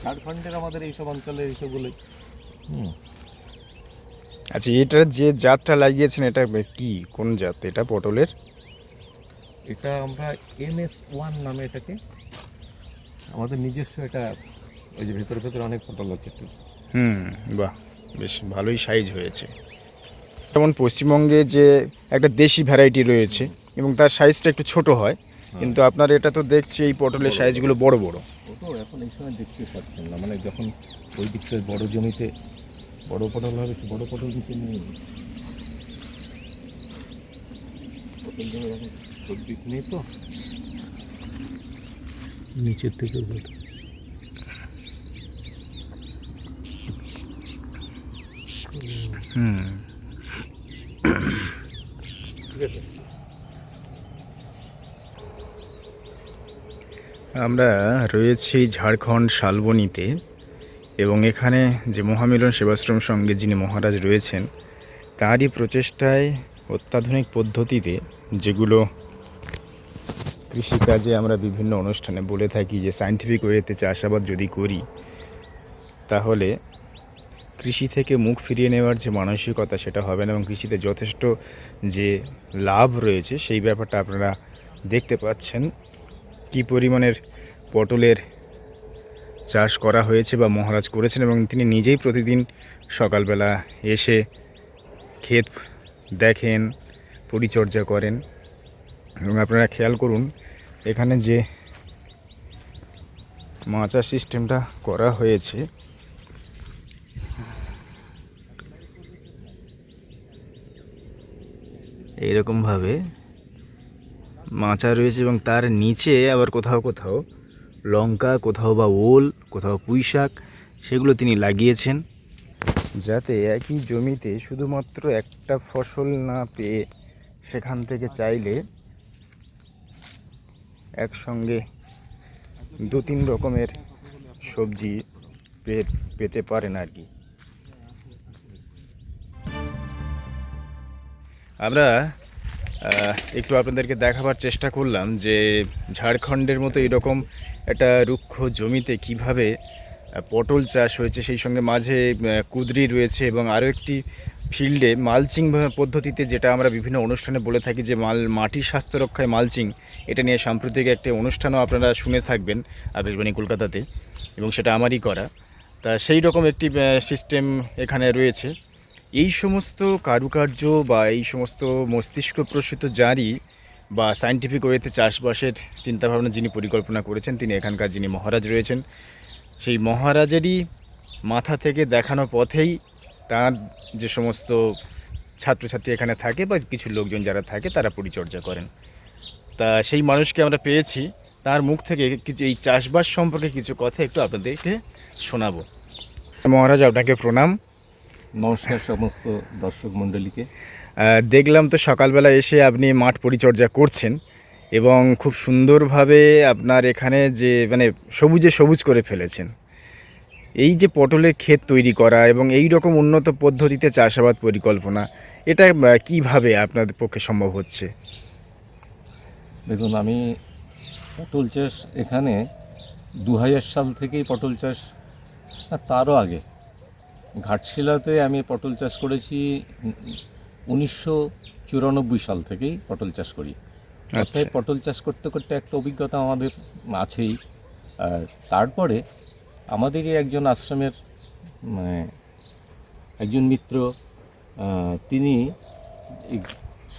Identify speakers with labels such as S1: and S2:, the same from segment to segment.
S1: ঝাড়খণ্ডের আমাদের এইসব অঞ্চলের এইসবগুলোই।
S2: আচ্ছা, এটার যে জাতটা লাগিয়েছেন এটা কি, কোন জাত এটা পটলের?
S1: এটা আমরা MS1 নামে এটাকে, আমাদের নিজস্ব এটা। ওই যে ভেতরে ভেতরে অনেক পটল আছে একটু।
S2: বাহ, বেশ ভালোই সাইজ হয়েছে। যেমন পশ্চিমবঙ্গে যে একটা দেশি ভ্যারাইটি রয়েছে এবং তার সাইজটা একটু ছোট হয়, কিন্তু আপনার এটা তো দেখছি এই পটলের সাইজগুলো বড় বড়।
S1: ও তো এখন এই সময় দেখতে পাচ্ছেন না, মানে যখন ওই দিক থেকে বড় জমিতে বড় পটল হবে, বড় পটল দিতে নিয়ে পটল জমি এখন সবজি নেই তো নিচের থেকে ঠিক আছে।
S2: আমরা রয়েছি ঝাড়খণ্ড শালবনীতে, এবং এখানে যে মহামিলন সেবাশ্রম সঙ্গে যিনি মহারাজ রয়েছেন তারই প্রচেষ্টায় অত্যাধুনিক পদ্ধতিতে, যেগুলো কৃষিকাজে আমরা বিভিন্ন অনুষ্ঠানে বলে থাকি যে সায়েন্টিফিক ওয়েতে চাষাবাদ যদি করি তাহলে কৃষি থেকে মুখ ফিরিয়ে নেওয়ার যে মানসিকতা সেটা হবে না, এবং কৃষিতে যথেষ্ট যে লাভ রয়েছে সেই ব্যাপারটা আপনারা দেখতে পাচ্ছেন। কী পরিমাণের পটলের চাষ করা হয়েছে বা মহারাজ করেছেন, এবং তিনি নিজেই প্রতিদিন সকালবেলা এসে ক্ষেত দেখেন, পরিচর্যা করেন। এবং আপনারা খেয়াল করুন এখানে যে মাচা সিস্টেমটা করা হয়েছে, এইরকমভাবে মাচা রয়েছে এবং তার নিচে আবার কোথাও কোথাও লঙ্কা, কোথাও বা ওল, কোথাও পুঁই শাক, সেগুলো তিনি লাগিয়েছেন, যাতে একই জমিতে শুধুমাত্র একটা ফসল না পেয়ে সেখান থেকে চাইলে একসঙ্গে 2-3 রকমের সবজি পেতে পারেন আর কি। আমরা একটু আপনাদেরকে দেখাবার চেষ্টা করলাম যে ঝাড়খণ্ডের মতো এরকম একটা রুক্ষ জমিতে কিভাবে পটল চাষ হয়েছে, সেই সঙ্গে মাঝে কুঁদরি রয়েছে, এবং আরও একটি ফিল্ডে মালচিং পদ্ধতিতে, যেটা আমরা বিভিন্ন অনুষ্ঠানে বলে থাকি যে মাটির স্বাস্থ্য রক্ষায় মালচিং, এটা নিয়ে সাম্প্রতিক একটা অনুষ্ঠানও আপনারা শুনে থাকবেন আকাশবাণী কলকাতাতে, এবং সেটা আমারই করা। তা সেই রকম একটি সিস্টেম এখানে রয়েছে। এই সমস্ত কারুকার্য বা এই সমস্ত মস্তিষ্ক প্রসূত জারি বা সায়েন্টিফিক ওয়েতে চাষবাসের চিন্তাভাবনা যিনি পরিকল্পনা করেছেন, তিনি এখানকার যিনি মহারাজ রয়েছেন, সেই মহারাজেরই মাথা থেকে দেখানো পথেই তার যে সমস্ত ছাত্রছাত্রী এখানে থাকে বা কিছু লোকজন যারা থাকে তারা পরিচর্যা করেন। তা সেই মানুষকে আমরা পেয়েছি, তার মুখ থেকে কিছু এই চাষবাস সম্পর্কে কিছু কথা একটু আপনাদেরকে শোনাবো। মহারাজ, আপনাকে প্রণাম।
S1: নমস্কার সমস্ত দর্শক মণ্ডলীকে।
S2: দেখলাম তো সকালবেলা এসে আপনি মাঠ পরিচর্যা করছেন, এবং খুব সুন্দরভাবে আপনার এখানে যে মানে সবুজে সবুজ করে ফেলেছেন। এই যে পটলের ক্ষেত তৈরি করা এবং এই রকম উন্নত পদ্ধতিতে চাষাবাদ পরিকল্পনা, এটা কিভাবে আপনাদের পক্ষে সম্ভব হচ্ছে?
S1: দেখুন, আমি পটল চাষ এখানে 2000 সাল থেকেই পটল চাষ, তারও আগে ঘাটশিলাতে আমি পটল চাষ করেছি 1994 সাল থেকেই পটল চাষ করি। অর্থাৎ পটল চাষ করতে করতে একটা অভিজ্ঞতা আমাদের আছেই। আর তারপরে আমাদেরই একজন আশ্রমের মানে একজন মিত্র, তিনি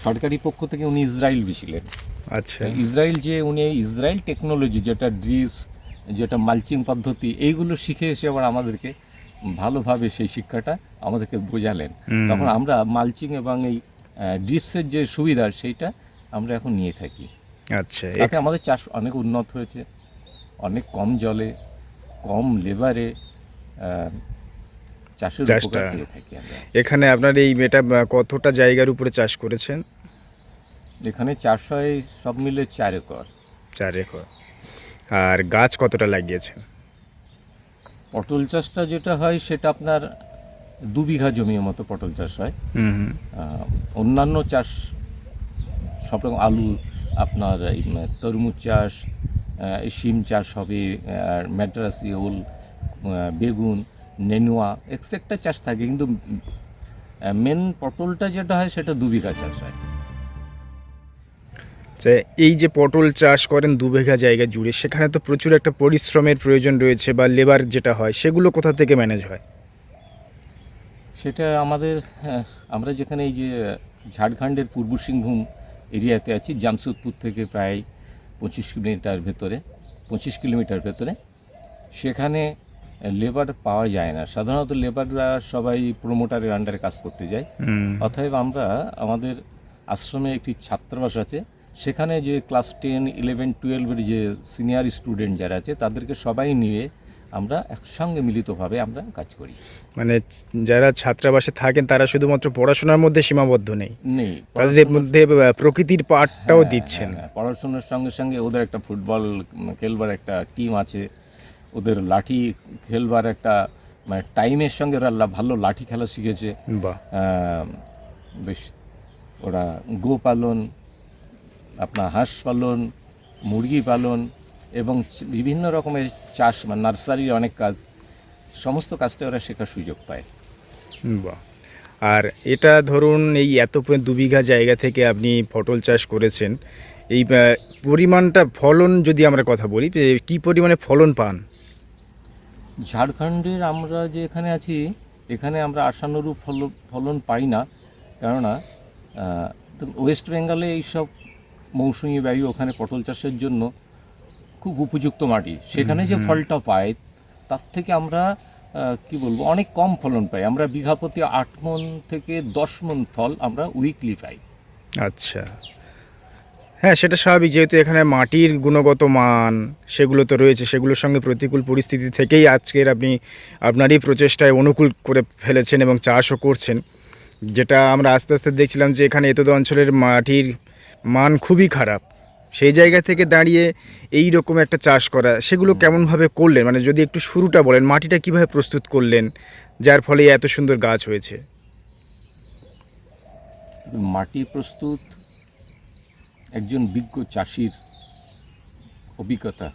S1: সরকারি পক্ষ থেকে উনি ইসরায়েল গেছিলেন।
S2: আচ্ছা,
S1: উনি ইসরায়েল টেকনোলজি, যেটা ড্রিপস, যেটা মালচিং পদ্ধতি, এইগুলো শিখে এসে আবার আমাদেরকে ভালোভাবে সেই শিক্ষাটা আমাদেরকে বোঝালেন। তখন আমরা মালচিং এবং এই ড্রিপসের যে সুবিধা সেইটা আমরা এখন নিয়ে থাকি।
S2: আচ্ছা,
S1: তাতে আমাদের চাষ অনেক উন্নত হয়েছে, অনেক কম জলে, কম লেবারে চাষের উপকার পেয়ে থাকি আমরা।
S2: এখানে আপনার এই এটা কতটা জায়গার উপরে চাষ করেছেন?
S1: এখানে চাষ হয় সব মিলে 4 একর।
S2: 4 একর। আর গাছ কতটা লাগিয়েছেন?
S1: পটল চাষটা যেটা হয় সেটা আপনার 2 বিঘা জমির মতো পটল চাষ হয়। অন্যান্য চাষ সব রকম, আলু, আপনার তরমুজ চাষ, শিম চাষ হবে, আর ম্যাড্রাসি, ওল, বেগুন, নেনুয়া এক্সেট্রা চাষ থাকে, কিন্তু মেন পটলটা যেটা হয় সেটা 2 বিঘা চাষ হয়।
S2: যে এই যে পটল চাষ করেন 2 বিঘা জায়গা জুড়ে, সেখানে তো প্রচুর একটা পরিশ্রমের প্রয়োজন রয়েছে, বা লেবার যেটা হয় সেগুলো কোথা থেকে ম্যানেজ হয়?
S1: সেটা আমাদের আমরা যেখানে এই যে ঝাড়খণ্ডের পূর্ব সিংভূম এরিয়াতে আছি, জামশেদপুর থেকে প্রায় 25 কিলোমিটার ভেতরে, সেখানে লেবার পাওয়া যায় না। সাধারণত লেবাররা সবাই প্রমোটারের আন্ডারে কাজ করতে যায়। অতএব আমরা আমাদের আশ্রমে একটি ছাত্রাবাস আছে, সেখানে যে ক্লাস 10, 11, 12-এর যে সিনিয়র স্টুডেন্ট যারা আছে তাদেরকে সবাই নিয়ে আমরা একসঙ্গে মিলিতভাবে আমরা কাজ করি।
S2: মানে যারা ছাত্রাবাসে থাকেন তারা শুধুমাত্র পড়াশোনার মধ্যে সীমাবদ্ধ নেই, তাদের মধ্যে প্রকৃতির পাঠটাও দিচ্ছেন।
S1: পড়াশোনার সঙ্গে সঙ্গে ওদের একটা ফুটবল খেলবার একটা টিম আছে, ওদের লাঠি খেলবার একটা মানে টাইমের সঙ্গে ওরা ভালো লাঠি খেলা শিখেছে।
S2: বাহ,
S1: বেশ ওরা গো পালন, আপনার হাঁস পালন, মুরগি পালন এবং বিভিন্ন রকমের চাষ, মানে নার্সারির অনেক কাজ, সমস্ত কাজটা ওরা শেখার সুযোগ পায়।
S2: বাহ। আর এটা ধরুন এই এত 2 বিঘা জায়গা থেকে আপনি পটল চাষ করেছেন, এই পরিমাণটা ফলন যদি আমরা কথা বলি, কি পরিমাণে ফলন পান?
S1: ঝাড়খণ্ডের আমরা যে এখানে আছি, এখানে আমরা আশানুরূপ ফলন পাই না, কেননা ওয়েস্ট বেঙ্গলে এইসব মৌসুমি বায়ু ওখানে পটল চাষের জন্য খুব উপযুক্ত মাটি, সেখানে যে ফলটা পাই তার থেকে আমরা কি বলবো অনেক কম ফলন পাই। আমরা বিঘা প্রতি 8 মণ থেকে 10 মণ ফল আমরা উইকলি পাই।
S2: আচ্ছা, হ্যাঁ সেটা স্বাভাবিক, যেহেতু এখানে মাটির গুণগত মান সেগুলো তো রয়েছে, সেগুলোর সঙ্গে প্রতিকূল পরিস্থিতি থেকেই আজকের আপনি আপনারই প্রচেষ্টায় অনুকূল করে ফেলেছেন এবং চাষও করছেন, যেটা আমরা আস্তে আস্তে দেখছিলাম যে এখানে এতদ অঞ্চলের মাটির মান খুবই খারাপ। সেই জায়গা থেকে দাঁড়িয়ে এই রকম একটা চাষ করা, সেগুলো কেমনভাবে করলেন, মানে যদি একটু শুরুটা বলেন, মাটিটা কিভাবে প্রস্তুত করলেন যার ফলে এত সুন্দর গাছ হয়েছে?
S1: মাটি প্রস্তুত একজন বিজ্ঞ চাষির অভিজ্ঞতা,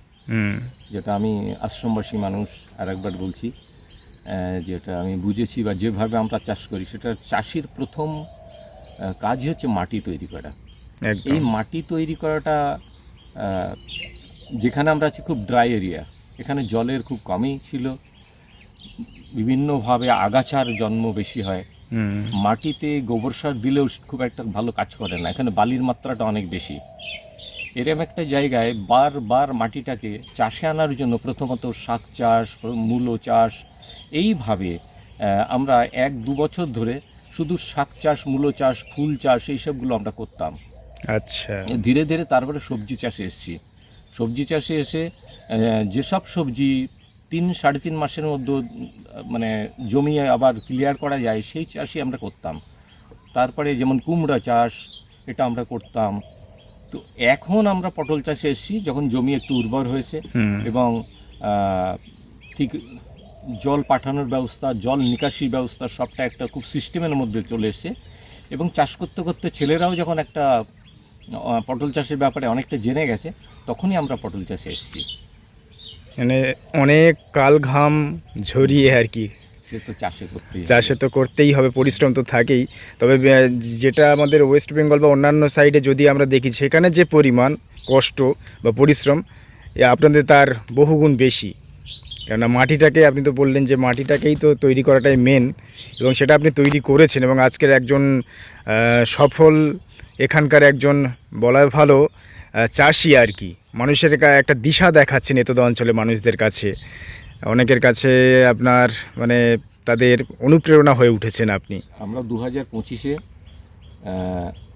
S1: যেটা আমি আশ্রমবাসী মানুষ আরেকবার বলছি, যেটা আমি বুঝেছি বা যেভাবে আমরা চাষ করি, সেটা চাষির প্রথম কাজই হচ্ছে মাটি তৈরি করা। এই মাটি তৈরি করাটা, যেখানে আমরা আছি খুব ড্রাই এরিয়া, এখানে জলের খুব কমই ছিল, বিভিন্নভাবে আগাছার জন্ম বেশি হয়, মাটিতে গোবর সার দিলেও খুব একটা ভালো কাজ করে না, এখানে বালির মাত্রাটা অনেক বেশি। এরকম একটা জায়গায় বারবার মাটিটাকে চাষে আনার জন্য প্রথমত শাক চাষ, মূলো চাষ, এইভাবে আমরা 1-2 বছর ধরে শুধু শাক চাষ, মূলো চাষ, ফুল চাষ এইসবগুলো আমরা করতাম।
S2: আচ্ছা,
S1: ধীরে ধীরে তারপরে সবজি চাষে এসেছি। সবজি চাষে এসে যেসব সবজি 3-3.5 মাসের মধ্যে মানে জমি আবার ক্লিয়ার করা যায় সেই চাষই আমরা করতাম। তারপরে যেমন কুমড়া চাষ, এটা আমরা করতাম। তো এখন আমরা পটল চাষে এসেছি যখন জমি একটু উর্বর হয়েছে এবং ঠিক জল পাঠানোর ব্যবস্থা, জল নিকাশির ব্যবস্থা সবটা একটা খুব সিস্টেমের মধ্যে চলে এসেছে, এবং চাষ করতে করতে ছেলেরাও যখন একটা পটল চাষের ব্যাপারে অনেকটা জেনে গেছে, তখনই আমরা পটল চাষে এসেছি।
S2: মানে অনেক কাল ঘাম ঝরিয়ে আর কি,
S1: সে তো
S2: চাষে তো করতেই হবে, পরিশ্রম তো থাকেই। তবে যেটা আমাদের ওয়েস্ট বেঙ্গল বা অন্যান্য সাইডে যদি আমরা দেখি, সেখানে যে পরিমাণ কষ্ট বা পরিশ্রম আপনাদের তার বহুগুণ বেশি। কেননা মাটিটাকে, আপনি তো বললেন যে মাটিটাকেই তো তৈরি করাটাই মেন, এবং সেটা আপনি তৈরি করেছেন, এবং আজকের একজন সফল এখানকার একজন বলা ভালো চাষি আর কি, মানুষের একটা দিশা দেখাচ্ছেন এতদ অঞ্চলে মানুষদের কাছে, অনেকের কাছে আপনার মানে তাদের অনুপ্রেরণা হয়ে উঠেছেন আপনি।
S1: আমরা 2025-এ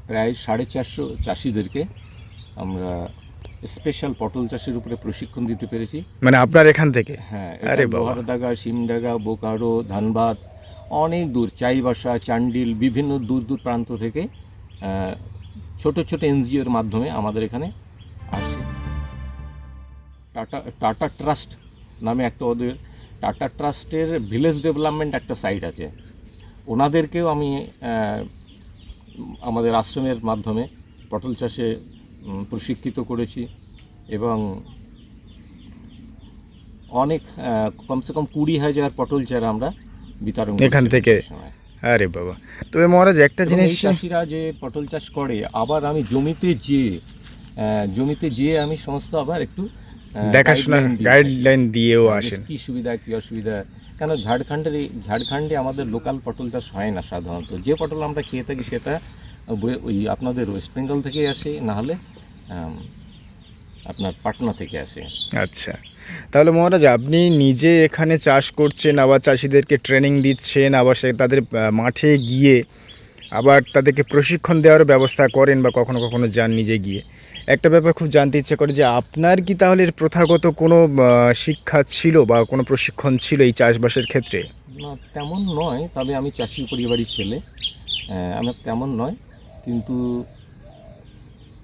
S1: প্রায় 450 চাষিদেরকে আমরা স্পেশাল পটল চাষের উপরে প্রশিক্ষণ দিতে পেরেছি।
S2: মানে আপনার এখান থেকে?
S1: হ্যাঁ, আরে লোহারদাগা, সিমডাগা, বোকারো, ধানবাদ, অনেক দূর, চাইবাসা, চান্ডিল, বিভিন্ন দূর দূর প্রান্ত থেকে ছোট ছোট এনজিওর মাধ্যমে আমাদের এখানে আসে। টাটা ট্রাস্ট নামে একটা, ওদের টাটা ট্রাস্টের ভিলেজ ডেভেলপমেন্ট একটা সাইট আছে, ওনাদেরকেও আমি আমাদের আশ্রমের মাধ্যমে পটল চাষে প্রশিক্ষিত করেছি, এবং অনেক কমসে কম 20,000 পটল চারা আমরা বিতরণ করি
S2: এখান থেকে?
S1: সেই সময়।
S2: আরে বাবা, তবে মহারাজ একটা
S1: এবং
S2: জিনিস,
S1: এই চাষিরা যে পটল চাষ করে, আবার আমি জমিতে যেয়ে আমি সমস্ত আবার একটু
S2: দেখাশোনা
S1: guideline দিই।
S2: গাইডলাইন দিয়েও
S1: যে
S2: আসেন।
S1: কি সুবিধা কি অসুবিধা, কেন ঝাড়খণ্ডে আমাদের লোকাল পটল চাষ হয় না সাধারণত। যে পটল আমরা খেয়ে থাকি সেটা ওই আপনাদের ওয়েস্ট বেঙ্গল থেকে আসে, না হলে আপনার পাটনা থেকে আসে।
S2: আচ্ছা, তাহলে মহারাজ আপনি নিজে এখানে চাষ করছেন, আবার চাষিদেরকে ট্রেনিং দিচ্ছেন, আবার সে তাদের মাঠে গিয়ে আবার তাদেরকে প্রশিক্ষণ দেওয়ার ব্যবস্থা করেন, বা কখনো কখনো যান নিজে গিয়ে। একটা ব্যাপার খুব জানতে ইচ্ছে করে যে আপনার কি তাহলে এর প্রথাগত কোনো শিক্ষা ছিল বা কোনো প্রশিক্ষণ ছিল এই চাষবাসের ক্ষেত্রে?
S1: না, তেমন নয়, তবে আমি চাষি পরিবারের ছেলে, আমার তেমন নয়। কিন্তু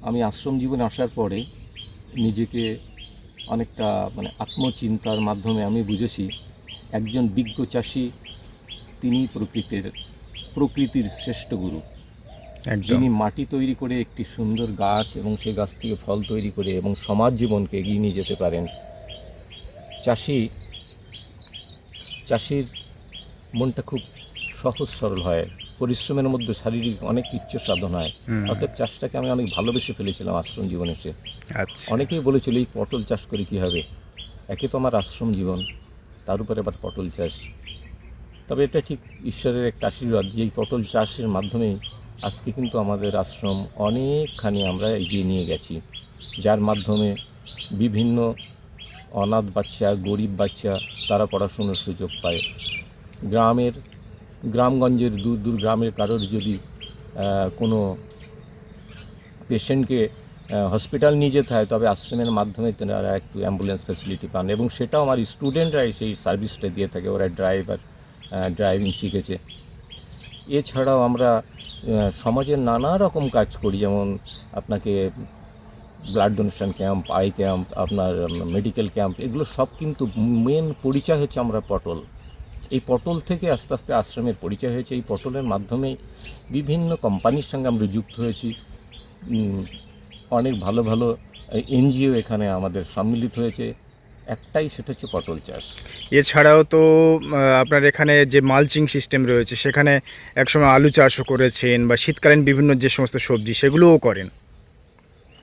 S1: আমি আশ্রম জীবনে আসার পরে নিজেকে অনেকটা মানে আত্মচিন্তার মাধ্যমে আমি বুঝেছি একজন বিজ্ঞ চাষি তিনি প্রকৃতির শ্রেষ্ঠ গুরু,
S2: একদম।
S1: যিনি মাটি তৈরি করে একটি সুন্দর গাছ এবং সেই গাছ থেকে ফল তৈরি করে এবং সমাজ জীবনকে এগিয়ে নিয়ে যেতে পারেন। চাষির মনটা খুব সহজ সরল হয়, পরিশ্রমের মধ্যে শারীরিক অনেক উচ্চ সাধন হয়। অর্থাৎ চাষটাকে আমি অনেক ভালোবেসে ফেলেছিলাম আশ্রম জীবনে এসে।
S2: আচ্ছা,
S1: অনেকেই বলেছিল এই পটল চাষ করে কী হবে, একে তো আমার আশ্রম জীবন, তার উপরে আবার পটল চাষ। তবে এটা ঠিক ঈশ্বরের একটা আশীর্বাদ যে এই পটল চাষের মাধ্যমেই আজকে কিন্তু আমাদের আশ্রম অনেকখানি আমরা এগিয়ে নিয়ে গেছি, যার মাধ্যমে বিভিন্ন অনাথ বাচ্চা, গরিব বাচ্চা তারা পড়াশুনোর সুযোগ পায়। গ্রামগঞ্জের দূর দূর গ্রামের কারোর যদি কোনো পেশেন্টকে হসপিটাল নিয়ে যেতে হয়, তবে আশ্রমের মাধ্যমে তারা একটু অ্যাম্বুলেন্স ফ্যাসিলিটি পান, এবং সেটাও আমার স্টুডেন্টরা সেই সার্ভিসটা দিয়ে থাকে। ওরা ড্রাইভিং শিখেছে। এছাড়াও আমরা সমাজের নানা রকম কাজ করি, যেমন আপনাকে blood donation camp, eye camp, আপনার মেডিকেল ক্যাম্প, এগুলো সব কিন্তু মেন পরিচয় হচ্ছে আমরা পটল। এই পটল থেকে আস্তে আস্তে আশ্রমের পরিচয় হয়েছে। এই পটলের মাধ্যমেই বিভিন্ন কোম্পানির সঙ্গে আমরা যুক্ত হয়েছি। অনেক ভালো ভালো এনজিও এখানে আমাদের সম্মিলিত হয়েছে, একটাই সেটা হচ্ছে পটল চাষ।
S2: এছাড়াও তো আপনার এখানে যে মালচিং সিস্টেম রয়েছে, সেখানে একসময় আলু চাষও করেছেন, বা শীতকালীন বিভিন্ন যে সমস্ত সবজি সেগুলোও করেন,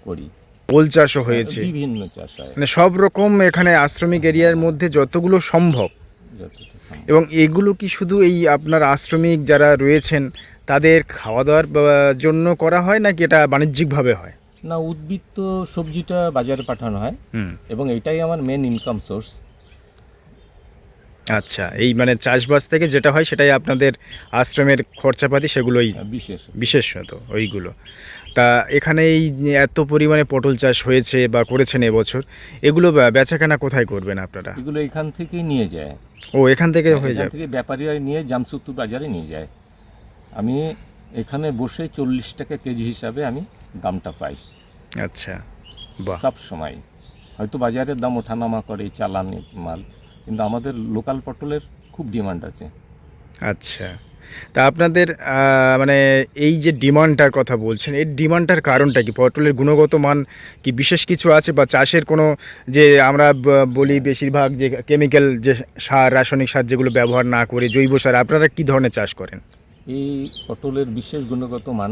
S1: করি,
S2: ওল চাষও হয়েছে,
S1: বিভিন্ন চাষ হয়
S2: মানে সব রকম এখানে আশ্রমিক এরিয়ার মধ্যে যতগুলো সম্ভব।
S1: যতটা সম্ভব।
S2: এবং এগুলো কি শুধু এই আপনার আশ্রমিক যারা রয়েছেন তাদের খাওয়া দাওয়ার জন্য করা হয়, নাকি এটা বাণিজ্যিকভাবে হয়?
S1: না, উদ্বৃত্ত সবজিটা বাজারে পাঠানো হয়,
S2: হুম,
S1: এবং এটাই আমার মেন ইনকাম সোর্স।
S2: আচ্ছা, এই মানে চাষবাস থেকে যেটা হয় সেটাই আপনাদের আশ্রমের খরচাপাতি, সেগুলোই বিশেষত ওইগুলো। তা এখানে এই এত পরিমাণে পটল চাষ হয়েছে বা করেছেন এবছর, এগুলো বেচাকেনা কোথায় করবেন আপনারা?
S1: এগুলো এখান থেকেই নিয়ে যায়।
S2: ও, এখান থেকে হয়ে
S1: এখান
S2: যায়?
S1: থেকে ব্যাপারীরা নিয়ে জামসুদ্দুর বাজারে নিয়ে যায়। আমি এখানে বসে 40 টাকা কেজি হিসাবে আমি দামটা পাই।
S2: আচ্ছা, বাহ।
S1: সব সময় হয়তো বাজারের দাম ওঠানামা করে চালানি মাল, কিন্তু আমাদের লোকাল পটলের খুব ডিমান্ড আছে।
S2: আচ্ছা, তা আপনাদের মানে এই যে ডিমান্ডটার কথা বলছেন, এর ডিমান্ডটার কারণটা কি? পটলের গুণগত মান কি বিশেষ কিছু আছে, বা চাষের কোনো যে আমরা বলি বেশিরভাগ যে কেমিক্যাল যে সার, রাসায়নিক সার যেগুলো ব্যবহার না করে জৈব সার, আপনারা কি ধরনের চাষ করেন?
S1: এই পটলের বিশেষ গুণগত মান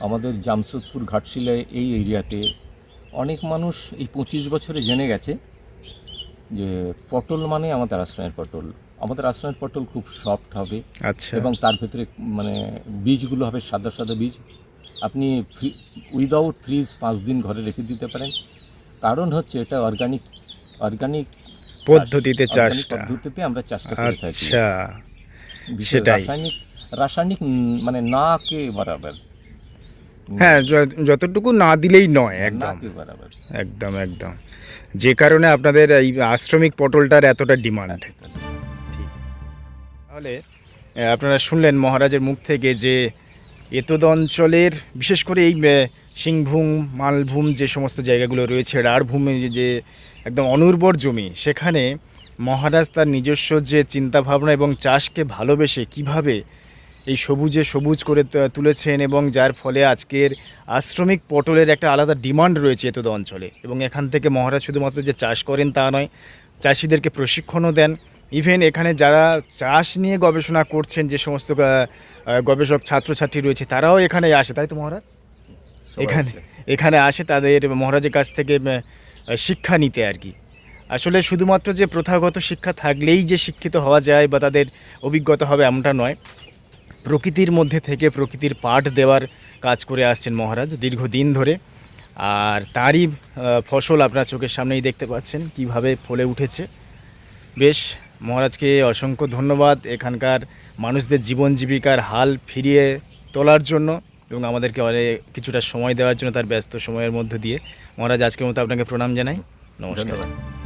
S1: আমাদের জামশেদপুর ঘাটশিলা এই এরিয়াতে অনেক মানুষ এই 25 বছরে জেনে গেছে যে পটল মানে আমাদের আশ্রমের পটল। আমাদের আশ্রমের পটল খুব সফট হবে,
S2: আচ্ছা,
S1: এবং তার ভেতরে মানে বীজগুলো হবে সাদা সাদা বীজ। আপনি উইদাউট ফ্রিজ 5 দিন ঘরে রেখে দিতে পারেন। কারণ হচ্ছে এটা অর্গানিক
S2: পদ্ধতিতে চাষটা।
S1: পদ্ধতিতে আমরা চাষটা করে থাকি।
S2: আচ্ছা,
S1: বিষয়
S2: সেটাই।
S1: রাসায়নিক মানে না কে বরাবর।
S2: হ্যাঁ, যতটুকু না দিলেই নয়,
S1: না
S2: একদম
S1: কে বরাবর।
S2: একদম একদম। যে কারণে আপনাদের এই আশ্রমিক পটলটার এতটা ডিমান্ড। ঠিক। তাহলে আপনারা শুনলেন মহারাজের মুখ থেকে যে এতদ অঞ্চলের বিশেষ করে এই সিংভূম, মালভূম যে সমস্ত জায়গাগুলো রয়েছে, রাঢ়ভূমে যে একদম অনুর্বর জমি, সেখানে মহারাজ তার নিজস্ব যে চিন্তাভাবনা এবং চাষকে ভালোবেসে কিভাবে এই সবুজে সবুজ করে তুলেছেন, এবং যার ফলে আজকের আশ্রমিক পটলের একটা আলাদা ডিমান্ড রয়েছে এতদ অঞ্চলে। এবং এখান থেকে মহারাজ শুধুমাত্র যে চাষ করেন তা নয়, চাষিদেরকে প্রশিক্ষণও দেন। ইভেন এখানে যারা চাষ নিয়ে গবেষণা করছেন, যে সমস্ত গবেষক ছাত্রছাত্রী রয়েছে, তারাও এখানে আসে, তাই তো মহারাজ?
S1: সবাই
S2: এখানে
S1: আছে।
S2: এখানে আসে তাদের মহারাজের কাছ থেকে শিক্ষা নিতে আর কি। আসলে শুধুমাত্র যে প্রথাগত শিক্ষা থাকলেই যে শিক্ষিত হওয়া যায় বা তাদের অভিজ্ঞতা হবে এমনটা নয়। প্রকৃতির মধ্যে থেকে প্রকৃতির পাঠ দেওয়ার কাজ করে আসছেন মহারাজ দীর্ঘদিন ধরে। আর তারই ফসল আপনার চোখের সামনেই দেখতে পাচ্ছেন কিভাবে ফলে উঠেছে। বেশ, মহারাজকে অসংখ্য ধন্যবাদ এখানকার মানুষদের জীবন জীবিকার হাল ফিরিয়ে তোলার জন্য এবং আমাদেরকে অনেক কিছুটা সময় দেওয়ার জন্য তার ব্যস্ত সময়ের মধ্য দিয়ে। মহারাজ, আজকের মতো আপনাকে প্রণাম জানাই। নমস্কার।
S1: ধন্যবাদ।